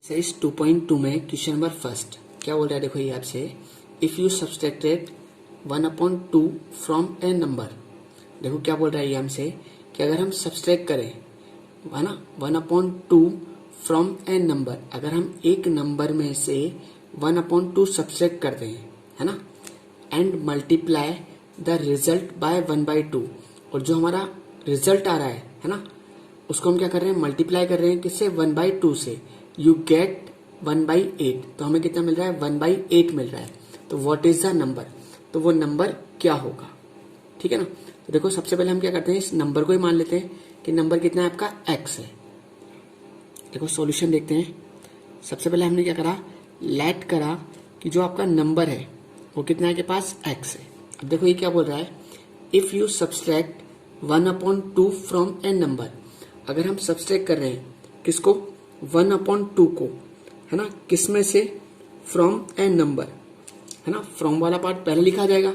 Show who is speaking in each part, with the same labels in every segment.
Speaker 1: Exercise 2.2 में question number first क्या बोल रहा है, देखो ये आपसे, if you subtracted 1/2 from A number. देखो क्या बोल रहा है ये हमसे कि अगर हम सब्सट्रैक्ट करें, है ना, 1/2 फ्रॉम ए नंबर, अगर हम एक नंबर में से 1/2 सब्सट्रैक्ट करते हैं, है ना, and multiply the result by 1/2, और जो हमारा रिजल्ट आ रहा है ना, उसको हम क्या कर रहे हैं, मल्टीप्लाई कर रहे हैं किससे, 1/2 से, यू गेट 1/8। तो हमें कितना मिल रहा है, 1/8 मिल रहा है। तो व्हाट इज द नंबर, तो वो नंबर क्या होगा, ठीक है ना। तो देखो सबसे पहले हम क्या करते हैं, इस नंबर को ही मान लेते हैं कि नंबर कितना है आपका, x है। देखो सॉल्यूशन देखते हैं। सबसे पहले हमने क्या करा, लेट करा कि जो आपका नंबर है वो कितना है के पास, x है। अब देखो ये क्या बोल रहा है, if you subtract 1/2 from A number, अगर हम सब्सट्रैक्ट कर रहे हैं किसको, 1/2 को, है ना, किस में से, फ्रॉम ए नंबर, है ना, फ्रॉम वाला पार्ट पहले लिखा जाएगा,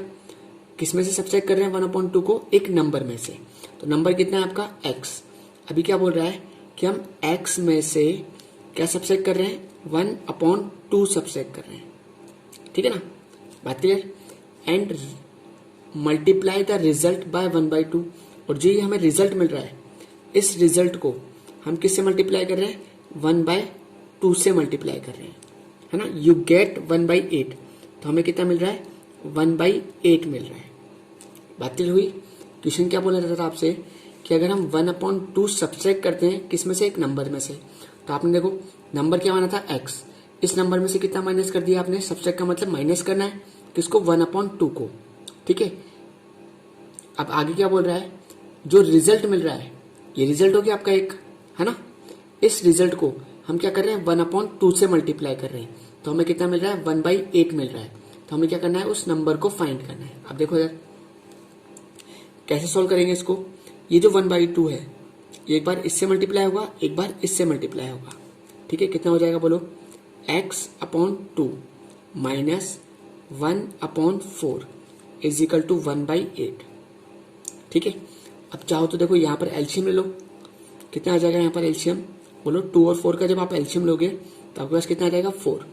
Speaker 1: किस में से सब्सट्रैक्ट कर रहे हैं 1/2 को, एक नंबर में से। तो नंबर कितना है आपका, x। अभी क्या बोल रहा है कि हम x में से क्या सब्सट्रैक्ट कर रहे हैं, 1/2 सब्सट्रैक्ट कर रहे हैं, ठीक है ना, बात clear. And multiply the result by 1/2, और जो ये हमें रिजल्ट मिल रहा है, इस रिजल्ट को हम किससे मल्टीप्लाई कर रहे हैं, 1/2 से मल्टीप्लाई कर रहे हैं, है ना, यू गेट 1/8। तो हमें कितना मिल रहा है, 1/8 मिल रहा है। बात क्लियर हुई। क्वेश्चन क्या बोला जाता था आपसे कि अगर हम 1/2 सब्सट्रैक्ट करते हैं किस में से, एक नंबर में से, तो आपने देखो नंबर क्या माना था, x, इस नंबर में से कितना माइनस कर दिया आपने, सब्सट्रैक्ट का मतलब माइनस करना है किसको, 1/2 को, ठीक है। अब आगे क्या बोल रहा है, जो रिजल्ट मिल रहा है, ये रिजल्ट हो गया आपका एक, है ना, इस रिजल्ट को हम क्या कर रहे हैं, 1/2 से मल्टीप्लाई कर रहे हैं। तो हमें कितना मिल रहा है, 1/8 मिल रहा है। तो हमें क्या करना है, उस नंबर को फाइंड करना है। अब देखो यार कैसे सॉल्व करेंगे इसको। ये जो 1/2 है, ये एक बार इससे मल्टीप्लाई होगा, एक बार इससे मल्टीप्लाई होगा, ठीक है। कितना हो जाएगा बोलो, x/2 minus 1/4 is equal to 1/8, ठीक है। अब चाहो तो देखो यहाँ पर एलसीएम ले लो, कितना आ जाएगा यहाँ पर एलसीएम, बोलो 2 और 4 का जब आप एलसीएम लोगे तो आपके पास कितना आ जाएगा, 4।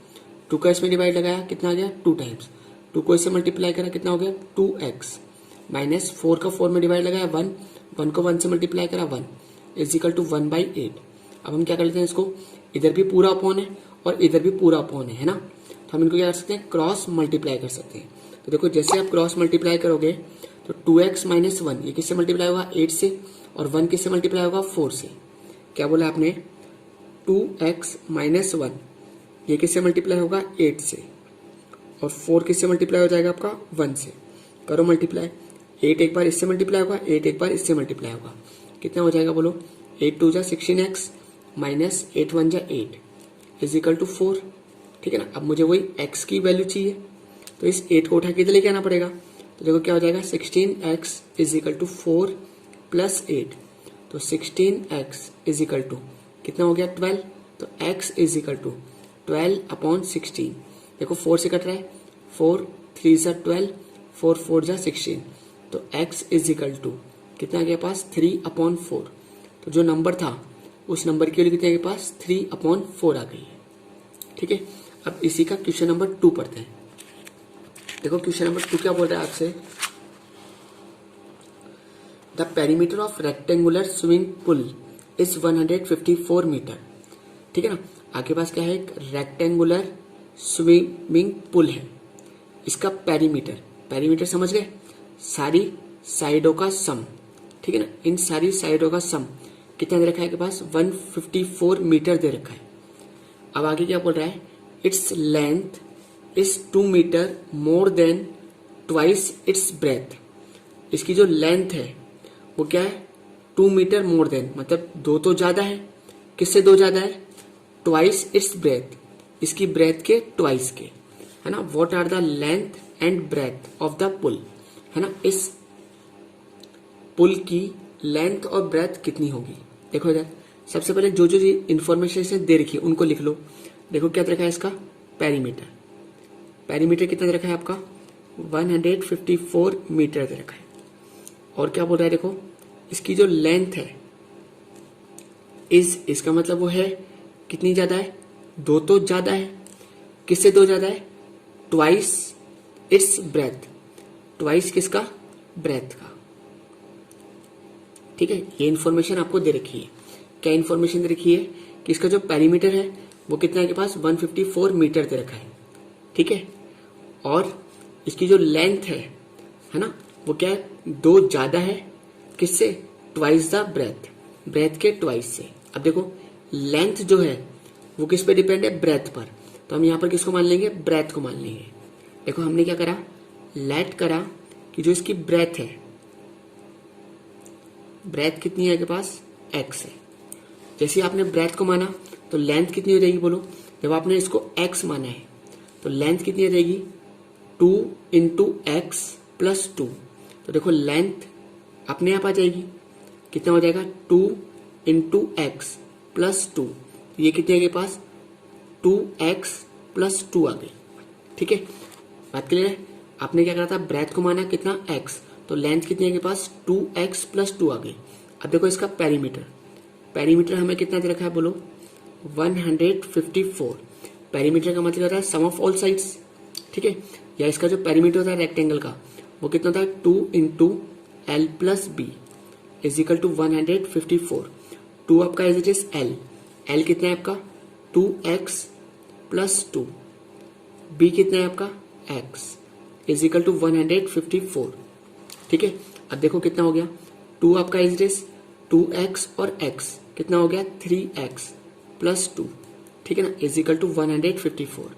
Speaker 1: 2 का इसमें डिवाइड लगाया, कितना आ गया, 2 टाइम्स, 2 को इससे मल्टीप्लाई करा, कितना हो गया, 2x, माइनस 4 का 4 में डिवाइड लगाया 1, 1 को 1 से मल्टीप्लाई करा 1 इज इक्वल टू 1/8। अब हम क्या कर लेते हैं इसको, इधर भी पूरा अपॉन है और इधर भी पूरा अपॉन है ना, तो हम इनको क्या कर सकते हैं, क्रॉस मल्टीप्लाई कर सकते हैं। तो देखो जैसे आप क्रॉस मल्टीप्लाई करोगे तो 2x माइनस 1 ये किससे मल्टीप्लाई होगा, 8 से, और 1 किससे मल्टीप्लाई होगा, 4 से। क्या बोला आपने, 2x माइनस 1 ये किससे मल्टीप्लाई होगा, 8 से, और 4 किससे मल्टीप्लाई हो जाएगा आपका, 1 से। करो मल्टीप्लाई, 8 एक बार इससे मल्टीप्लाई होगा, 8 एक बार इससे मल्टीप्लाई होगा, कितना हो जाएगा बोलो, 8 2 जा 16x माइनस 8 1 जा 8 इज इक्वल टू 4, ठीक है ना। अब मुझे वही x की वैल्यू चाहिए, तो इस 8 को उठा के इधर लेके आना पड़ेगा। तो देखो क्या हो जाएगा, 16x is equal to 4 plus 8, तो 16x इज इक्वल टू कितना हो गया, 12। तो x इज इक्वल टू 12/16। देखो 4 से कट रहा है, 4 3 जा 12, 4 4 जा 16, तो x इज इक्वल टू कितना आ गया पास, 3/4। तो जो नंबर था उस नंबर की वैल्यू कितने के पास, 3/4 आ गई है, ठीक है। अब इसी का क्वेश्चन नंबर 2 पढ़ते हैं। देखो क्वेश्चन नंबर 2 क्या बोल रहा है आपसे, the perimeter of rectangular swimming pool is 154 metre, ठीक है ना। आपके पास क्या है, एक रेक्टेंगुलर स्विमिंग पूल है, इसका पेरीमीटर, पेरीमीटर समझ गए, सारी साइडों का सम, ठीक है ना, इन सारी साइडों का सम कितना दे रखा है आपके पास, 154 मीटर दे रखा है। अब आगे क्या बोल रहा है, its length is 2 metre more than twice its breadth. इसकी जो लेंथ है वो क्या है, 2 मीटर मोर देन, मतलब 2 तो ज्यादा है, किससे 2 ज्यादा है, ट्वाइस इट्स ब्रेथ, इसकी ब्रेथ के ट्वाइस के, है ना। What are the length and breadth of the pool, है ना, इस पुल की लेंथ और ब्रेथ कितनी होगी। देखो इधर सबसे पहले जो जो इंफॉर्मेशन से दे रखी है उनको लिख लो। देखो क्या दे रखा है, इसका पेरीमीटर, पेरीमीटर कितना दे रखा है आपका, 154 मीटर दे रखा है। और क्या बोल रहा है, देखो इसकी जो लेंथ है, इसका मतलब वो है कितनी ज्यादा है, दो तो ज्यादा है, किससे दो ज्यादा है? ट्वाइस इट्स ब्रेथ, ट्वाइस किसका? ब्रेथ का। ठीक है, ये इन्फॉर्मेशन आपको दे रखी है। क्या इन्फॉर्मेशन दे रखी है? कि इसका जो पेरीमीटर है वो कितना है के पास? 154 मीटर दे रखा है। ठीक है, और इसकी जो लेंथ है ना, वो क्या है? दो ज्यादा है, किससे? ट्वाइस द ब्रेथ, ब्रेथ के ट्वाइस से। अब देखो लेंथ जो है वो किस पे डिपेंड है? ब्रेथ पर। तो हम यहां पर किसको मान लेंगे? ब्रेथ को मान लेंगे। देखो हमने क्या करा? लेट करा कि जो इसकी ब्रेथ है, ब्रेथ कितनी है के पास? x है। जैसे आपने ब्रेथ को माना तो लेंथ कितनी हो जाएगी बोलो? जब आपने इसको x माना है तो लेंथ कितनी हो जाएगी? 2 इंटू एक्स प्लस 2। तो देखो लेंथ अपने आप आ जाएगी, कितना हो जाएगा? 2 इंटू एक्स प्लस 2। तो ये कितने के पास? 2x प्लस 2 आ गई। ठीक है, बात क्लियर है? आपने क्या करा था? ब्रेथ को माना कितना? x, तो लेंथ कितनी है के पास? 2x प्लस 2 आ गई। अब देखो इसका पेरीमीटर, पेरीमीटर हमें कितना दे रखा है बोलो? 154। पेरीमीटर का मतलब होता है सम ऑफ ऑल साइड्स। ठीक है, या इसका जो पेरीमीटर होता है रेक्टेंगल का वो कितना था? 2 into L plus B is equal to 154। 2 आपका as it is L, L कितना है आपका? 2x प्लस 2, बी कितना है आपका? x is equal to 154। ठीक है, अब देखो कितना हो गया? 2 आपका एज इट इज 2x और x कितना हो गया? 3x plus 2। ठीक है ना, इज इक्वल टू 154।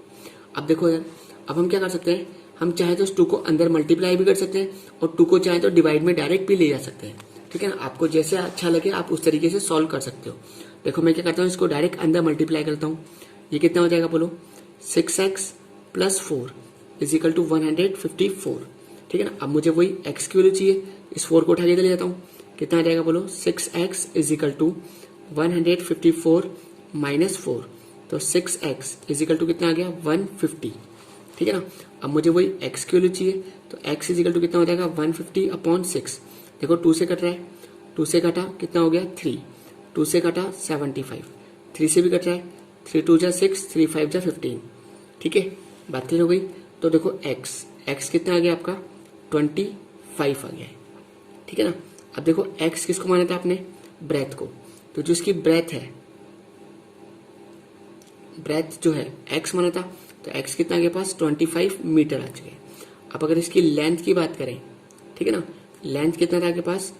Speaker 1: अब देखो यार, अब हम क्या कर सकते हैं? हम चाहे तो उस 2 को अंदर मल्टीप्लाई भी कर सकते हैं और 2 को चाहे तो डिवाइड में डायरेक्ट भी ले जा सकते हैं। ठीक है ना, आपको जैसे अच्छा लगे आप उस तरीके से सॉल्व कर सकते हो। देखो मैं क्या करता हूँ, इसको डायरेक्ट अंदर मल्टीप्लाई करता हूँ। ये कितना हो जाएगा बोलो? 6x plus 4 is equal to 154। ठीक है ना, अब मुझे वही x की वैल्यू चाहिए, इस 4 को उठा के ले जाता हूँ। कितना आ जाएगा बोलो? 6x is equal to 154 minus 4, तो 6x इज इक्वल टू कितना आ गया? 150। ठीक है ना, अब मुझे वही x की वैल्यू चाहिए, तो x इज इक्वल टू कितना हो जाएगा? 150 अपॉन 6। देखो 2 से कट रहा है, 2 से कटा कितना हो गया? 3, 2 से कटा 75, 3 से भी कट रहा है, 3 2 जा 6, 3 5 जा 15। ठीक है, बात क्लियर हो गई? तो देखो x कितना आ गया आपका? 25 आ गया है। ठीक है ना, अब देखो x किसको माना था आपने? ब्रेथ को। तो जो इसकी ब्रेथ है, ब्रेथ जो है x माना था, तो x कितना आ गया पास? 25 मीटर आ चुके। अब अगर इसकी लेंथ की बात करें, ठीक है ना, लेंथ कितना था आपके पास?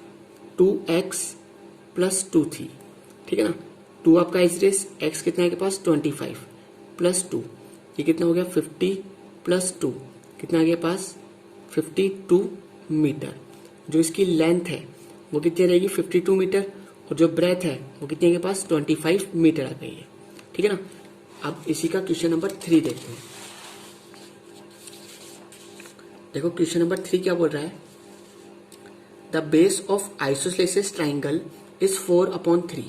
Speaker 1: 2x प्लस 2 थी। ठीक है ना, 2 आपका इज x कितना है के पास? 25 प्लस 2, ये कितना हो गया? 50 प्लस 2 कितना आ गया पास? 52 मीटर। जो इसकी लेंथ है वो कितनी रहेगी? 52 मीटर, और जो ब्रेथ है वो कितने के पास? 25 मीटर आ गई है। ठीक है ना, अब इसी का क्वेश्चन नंबर 3 देखते हैं। देखो क्वेश्चन नंबर 3 क्या बोल रहा है? The base of isosceles triangle is 4/3।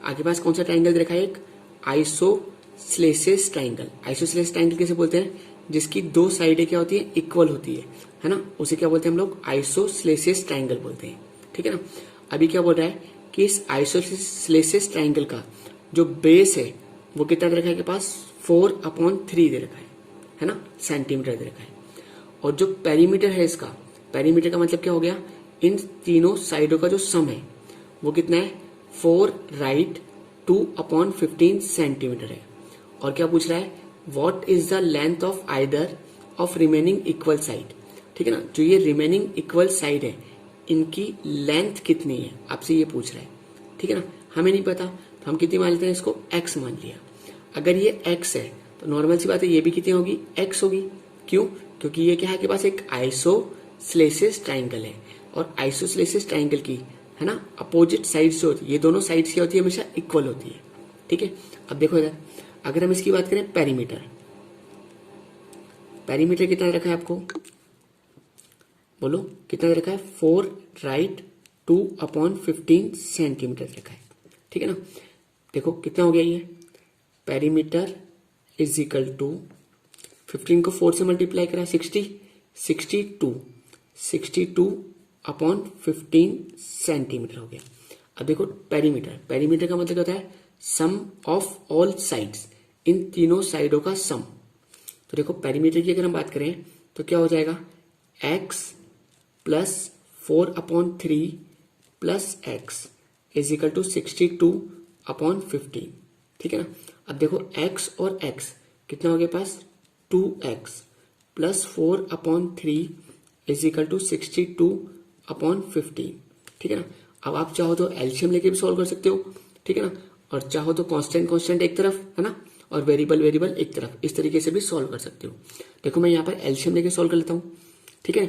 Speaker 1: आगे पास कौन सा ट्राइंगल दे रखा है? एक आइसोसेलेस ट्राइंगल। आइसोसेलेस ट्राइंगल किसे बोलते हैं? जिसकी दो साइडें क्या होती है? इक्वल होती है ना, उसे क्या बोलते हैं हम लोग? आइसोसेलेस ट्राइंगल बोलते हैं। ठीक है ना, अभी क्या बोल रहा है कि इस आइसोसेलेस ट्राइंगल का जो बेस है वो कितना दे रखा है के पास? 4/3 दे रखा है ना, सेंटीमीटर दे रखा है। और जो पेरीमीटर है इसका, पेरीमीटर का मतलब क्या हो गया? इन तीनों साइडों का जो सम है वो कितना है? 4 राइट 2/15 सेंटीमीटर है। और क्या पूछ रहा है? What is the length of either of remaining equal side. ठीक है ना, जो ये रिमेनिंग इक्वल साइड है इनकी लेंथ कितनी है, आपसे ये पूछ रहा है। ठीक है ना, हमें नहीं पता तो हम कितनी मान लेते हैं? इसको x मान लिया। अगर ये x है तो नॉर्मल सी बात है ये भी कितनी होगी? x होगी। क्यों? क्योंकि ये क्या है के पास? एक आइसोसेलेस ट्राइंगल है, और आइसोसेलेस ट्राइंगल की है ना अपोजिट साइड्स जो होती है, ये दोनों साइड्स क्या होती है? हमेशा इक्वल होती है। ठीक है, अब देखो इधर अगर हम इसकी बात करें पेरीमीटर, पेरीमीटर कितना रखा है आपको? बोलो कितना रखा है? 4 राइट 2/15 सेंटीमीटर रखा है। ठीक है ना, देखो कितना हो गया ये? पेरीमीटर इज इक्वल टू 15 को 4 से मल्टीप्लाई करा 62/15 सेंटीमीटर हो गया। अब देखो पेरीमीटर, पेरीमीटर का मतलब होता है सम ऑफ ऑल साइड्स इन तीनों साइडों का सम। तो देखो पेरीमीटर की अगर हम बात करें तो क्या हो जाएगा, x प्लस 4/3 प्लस x इज इक्वल टू 62/15। ठीक है ना। अब देखो x और x कितना हो गया पास, 2x plus 4/3 is equal to 62/15। ठीक है ना। अब आप चाहो तो एलसीएम लेके भी सॉल्व कर सकते हो, ठीक है ना, और चाहो तो कांस्टेंट एक तरफ है ना, और वेरिएबल एक तरफ, इस तरीके से भी सॉल्व कर सकते हो। देखो मैं यहाँ पर एलसीएम लेके सॉल्व कर लेता हूँ, ठीक है।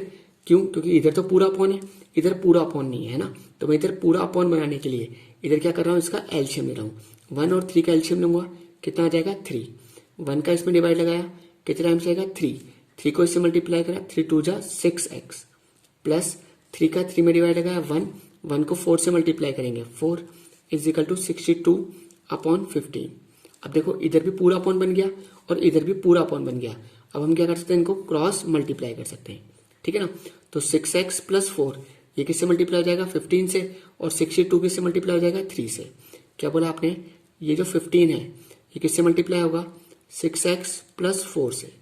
Speaker 1: क्यों, क्योंकि इधर तो पूरा अपॉन है, इधर पूरा अपॉन नहीं है ना, तो मैं इधर पूरा अपॉन बनाने के लिए इधर क्या कर रहा हूँ, इसका एलसीएम ले रहा हूँ। 1 और 3 का एलसीएम लूंगा, कितना आ जाएगा 3। 1 का इसमें डिवाइड लगाया, कितना टाइम्स आएगा 3 को इससे मल्टीप्लाई करा, 3 2 जा 6x प्लस 3 का 3 में डिवाइड लगाया 1 को 4 से मल्टीप्लाई करेंगे 4 इज इक्वल टू 62/15। अब देखो इधर भी पूरा अपॉन बन गया और इधर भी पूरा अपॉन बन गया। अब हम क्या कर सकते हैं, इनको क्रॉस मल्टीप्लाई कर सकते हैं, ठीक है ना। तो 6x प्लस 4 ये किससे मल्टीप्लाई हो जाएगा 15 से, और 62 किससे मल्टीप्लाई हो जाएगा 3 से। क्या बोला आपने, ये जो 15 है ये किससे मल्टीप्लाई होगा 6x प्लस 4 से,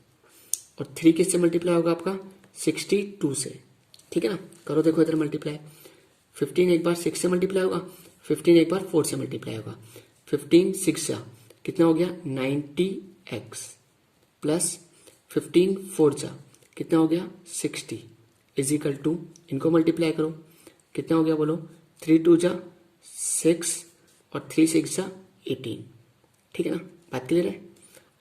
Speaker 1: और 3 किससे मल्टीप्लाई होगा आपका 62 से, ठीक है ना। करो देखो इधर मल्टीप्लाई, 15 एक बार 6 से मल्टीप्लाई होगा, 15 एक बार 4 से मल्टीप्लाई होगा, 15 6 जा कितना हो गया 90x प्लस 15 4 जा कितना हो गया 60 इज इक्वल टू, इनको मल्टीप्लाई करो कितना हो गया बोलो, 3 2 जा 6 और 3 6 जा 18। ठीक है ना, बात क्लियर है।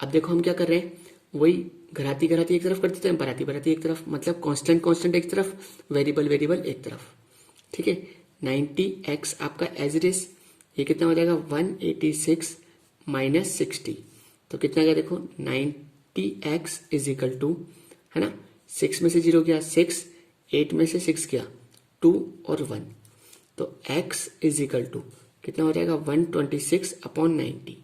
Speaker 1: अब देखो हम क्या कर रहे हैं, वही घराती एक तरफ कर देते हैं, बराती एक तरफ, मतलब कांस्टेंट एक तरफ, वेरिएबल एक तरफ। ठीक है, 90x आपका एज इट इज, ये कितना हो जाएगा 186 माइनस 60, तो कितना गया देखो 90x इज इक्वल टू, है ना, 6 में से 0 गया 6, 8 में से 6 गया 2 और 1, तो x इज इक्वल टू कितना हो जाएगा 126/90।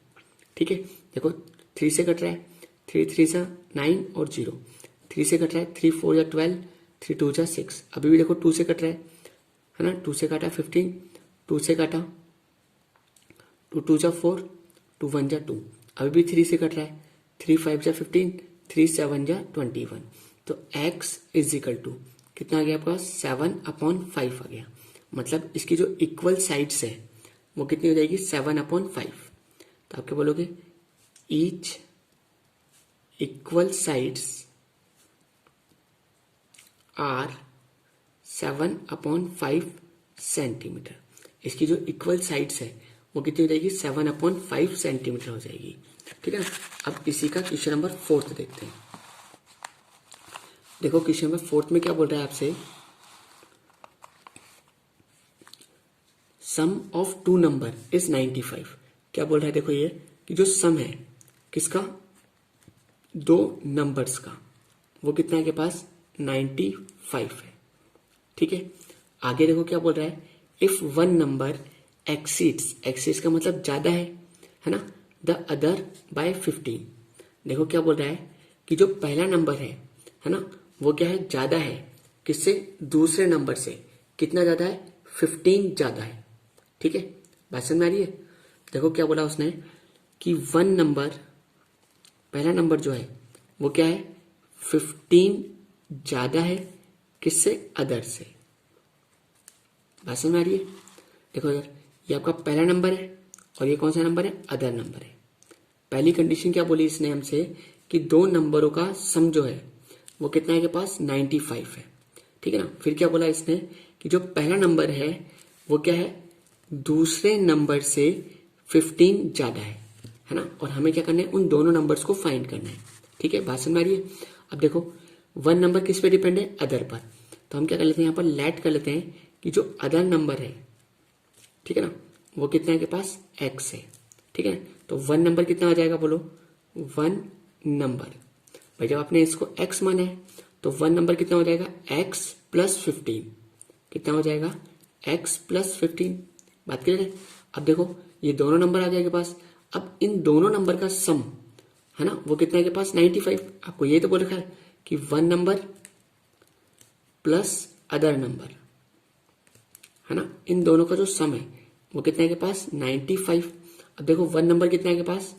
Speaker 1: ठीक है, देखो 3 से कट रहा है, 3 3 जा 9 और 0, 3 से कट रहा है, 3 4 जा 12, 3 2 जा 6, अभी भी देखो 2 से कट रहा है ना, 2 से काटा 15, 2 से काटा 2 2 जा 4, 2 1 जा 2, अभी भी 3 से कट रहा है, 3 5 जा 15, 3 7 जा 21, तो x इज इक्वल टू कितना आ गया आपका 7/5 आ गया। मतलब इसकी जो इक्वल साइड्स है वो कितनी हो जाएगी 7/5। तो आप क्या बोलोगे, each equal sides are 7/5 centimetre. इसकी जो इक्वल साइड्स है वो कितनी हो जाएगी 7/5 सेंटीमीटर हो जाएगी। ठीक है ना। अब इसी का क्वेश्चन नंबर 4 देखते हैं। देखो क्वेश्चन नंबर 4 में क्या बोल रहा है आपसे, सम ऑफ 2 नंबर इज 95। क्या बोल रहा है, देखो ये कि जो सम है किसका, 2 नंबर्स का, वो कितना है के पास 95 है। ठीक है, आगे देखो क्या बोल रहा है, इफ 1 नंबर एक्सीड्स का मतलब ज्यादा है ना, द अदर बाय 15। देखो क्या बोल रहा है कि जो पहला नंबर है ना, वो क्या है ज्यादा है किससे, दूसरे नंबर से, कितना ज्यादा है 15 ज्यादा है। ठीक है, बात समझ में आ रही है। देखो क्या बोला उसने कि 1 नंबर, पहला नंबर जो है वो क्या है 15 ज्यादा है किससे, अदर से। बात समझ में आ रही है। देखो यार, ये आपका पहला नंबर है और ये कौन सा नंबर है, अदर नंबर है। पहली कंडीशन क्या बोली इसने हमसे कि 2 नंबरों का सम जो है वो कितना है के पास 95 है। ठीक है ना। फिर क्या बोला इसने कि जो पहला नंबर है वो क्या है, दूसरे नंबर से 15 ज्यादा है ना, और हमें क्या करना है, उन दोनों नंबर्स को फाइंड करना है। ठीक है, बात समझ में आ रही है। अब देखो 1 नंबर किस पे डिपेंड है, अदर पर, तो हम क्या कर लेते हैं यहाँ पर लेट कर लेते हैं कि जो अदर नंबर है, ठीक है ना, वो कितना है के पास x है। ठीक है, तो 1 नंबर कितना हो जाएगा बोलो, 1 नंबर, भाई जब आपने इसको x माना है तो 1 नंबर कितना हो जाएगा x प्लस 15, कितना हो जाएगा x प्लस 15। बात क्लियर है। अब देखो ये दोनों नंबर आ जाएगा पास, अब इन दोनों नंबर का सम है ना वो कितना है के पास 95। आपको ये तो बोल रखा है कि 1 नंबर प्लस अदर नंबर है ना, इन दोनों का जो सम है वो कितना है के पास 95। अब देखो 1 नंबर कितना है के पास,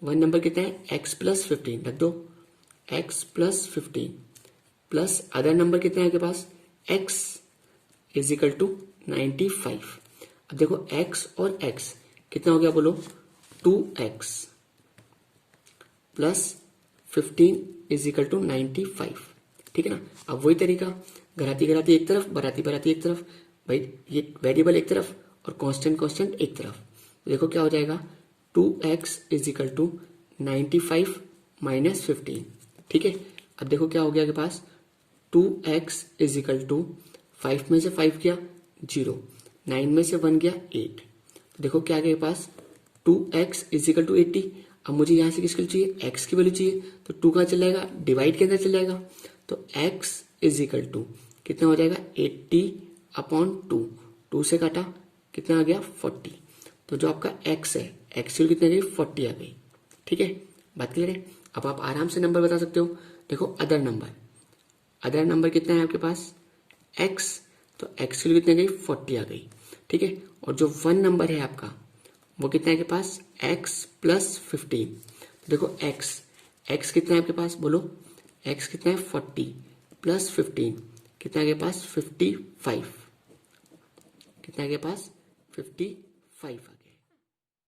Speaker 1: वन नंबर कितना है, x प्लस 15 रख दो, x plus 15 plus other number कितना है आपके पास, x इज इक्वल टू 95। अब देखो x और x कितना हो गया बोलो, 2x plus 15 is equal to 95। ठीक है ना। अब वही तरीका, घराती घराती एक तरफ, बराती बराती एक तरफ, भाई ये वेरिएबल एक तरफ और कांस्टेंट कांस्टेंट एक तरफ। तो देखो क्या हो जाएगा, 2x is equal to 95 minus 15। ठीक है। अब देखो क्या हो गया आपके पास, 2x इज इक्वल टू 5 में से 5 गया 0, 9 में से 1 गया 8। तो देखो क्या आ गया पास, 2x इज इक्वल टू 80। अब मुझे यहाँ से किसकी वैल्यू चाहिए, x की वैल्यू चाहिए, तो 2 कहाँ चला जाएगा, डिवाइड के अंदर चला जाएगा। तो x इज इक्वल टू कितना हो जाएगा, 80/2, 2 से काटा कितना आ गया 40। तो जो आपका x है, x की कितनी आ गई 40 आ गई। ठीक है, बात क्लियर है। अब आप आराम से नंबर बता सकते हो। देखो अदर नंबर कितना है आपके पास, x, तो x की कितनी आ गई 40 आ गई। ठीक है। और जो वन नंबर है आपका वो कितना है आपके पास, x प्लस 15। तो देखो x कितना है आपके पास बोलो, x कितना है 40 प्लस 15 कितना है आपके पास 55, कितना है आपके पास 55।